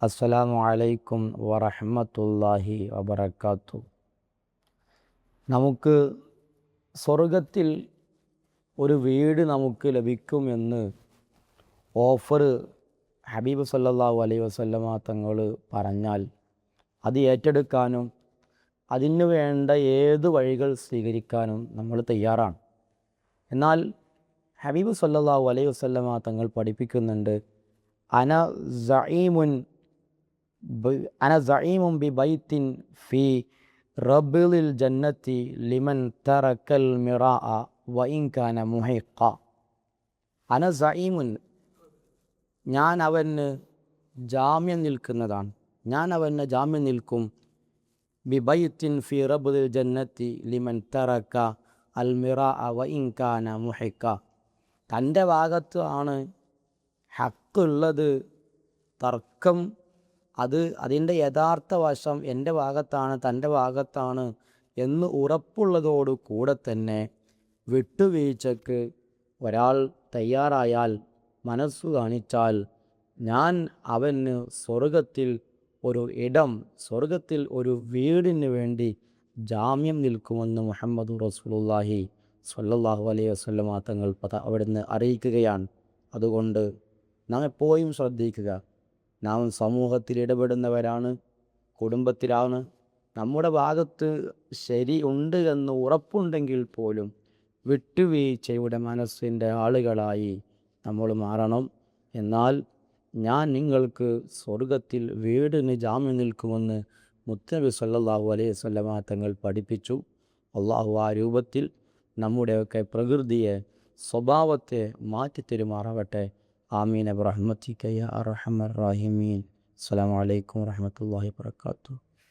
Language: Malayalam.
അസ്സലാമു അലൈക്കും വറഹ്മത്തുള്ളാഹി വബറകാതുഹു. നമുക്ക് സ്വർഗത്തിൽ ഒരു വീട് നമുക്ക് ലഭിക്കുമെന്ന് ഓഫർ ഹബീബ് സല്ലല്ലാഹു അലൈഹി വസല്ലമ തങ്ങൾ പറഞ്ഞാൽ അത് ഏറ്റെടുക്കാനും അതിനു വേണ്ട ഏത് വഴികൾ സ്വീകരിക്കാനും നമ്മൾ തയ്യാറാണ്. എന്നാൽ ഹബീബ് സല്ലല്ലാഹു അലൈഹി വസല്ലമ തങ്ങൾ പഠിപ്പിക്കുന്നുണ്ട്, അന സഈമുൻ ബി ബൈത്തിൻ ഫി റബ്ളിൽ ജന്നത്തി ലിമൻ തറക്കൽ മിറാഅ വ ഇൻ കാന മുഹിഖ. അന സഈമുൻ, ഞാൻ അവന് ജാമ്യം നിൽക്കുന്നതാണ്, ഞാൻ അവന് ജാമ്യം നിൽക്കും. ബി ബൈത്തിൻ ഫി റബ്ളിൽ ജന്നത്തി ലിമൻ തറക്ക അൽ മിറാഅ വ ഇൻ കാന മുഹിഖ. തൻ്റെ ഭാഗത്ത് ആണ് ഹക്കുള്ളത്, തർക്കം അതിൻ്റെ യഥാർത്ഥ വശം എൻ്റെ ഭാഗത്താണ്, തൻ്റെ ഭാഗത്താണ് എന്ന് ഉറപ്പുള്ളതോടു കൂടെ തന്നെ വിട്ടുവീഴ്ചക്ക് ഒരാൾ തയ്യാറായാൽ, മനസ്സു കാണിച്ചാൽ, ഞാൻ അവന് സ്വർഗത്തിൽ ഒരു ഇടം, സ്വർഗത്തിൽ ഒരു വീടിന് വേണ്ടി ജാമ്യം നിൽക്കുമെന്ന് മുഹമ്മദ് റസൂലുള്ളാഹി സ്വല്ലല്ലാഹു അലൈഹി വസല്ലമ തങ്ങൾ അവിടുന്ന് അറിയിക്കുകയാണ്. അതുകൊണ്ട് നാം എപ്പോഴും ശ്രദ്ധിക്കുക, നാം സമൂഹത്തിൽ ഇടപെടുന്നവരാണ്, കുടുംബത്തിലാണ്. നമ്മുടെ ഭാഗത്ത് ശരി ഉണ്ട് എന്ന് ഉറപ്പുണ്ടെങ്കിൽ പോലും വിട്ടുവീഴ്ചയുടെ മനസ്സിൻ്റെ ആളുകളായി നമ്മൾ മാറണം. എന്നാൽ ഞാൻ നിങ്ങൾക്ക് സ്വർഗത്തിൽ വീടിന് ജാമ്യം നിൽക്കുമെന്ന് മുത്തനബി സല്ലല്ലാഹു അലൈഹി വസല്ലമ തങ്ങൾ പഠിപ്പിച്ചു. അള്ളാഹു ആ രൂപത്തിൽ നമ്മുടെയൊക്കെ പ്രകൃതിയെ, സ്വഭാവത്തെ മാറ്റിത്തരുമാറാവട്ടെ. ആമീൻ ബിറഹ്മതിക യാ അർഹമർ റഹീമീൻ. അസ്സലാമു അലൈക്കും വറഹ്മത്തുള്ളാഹി വബറകാതുഹു.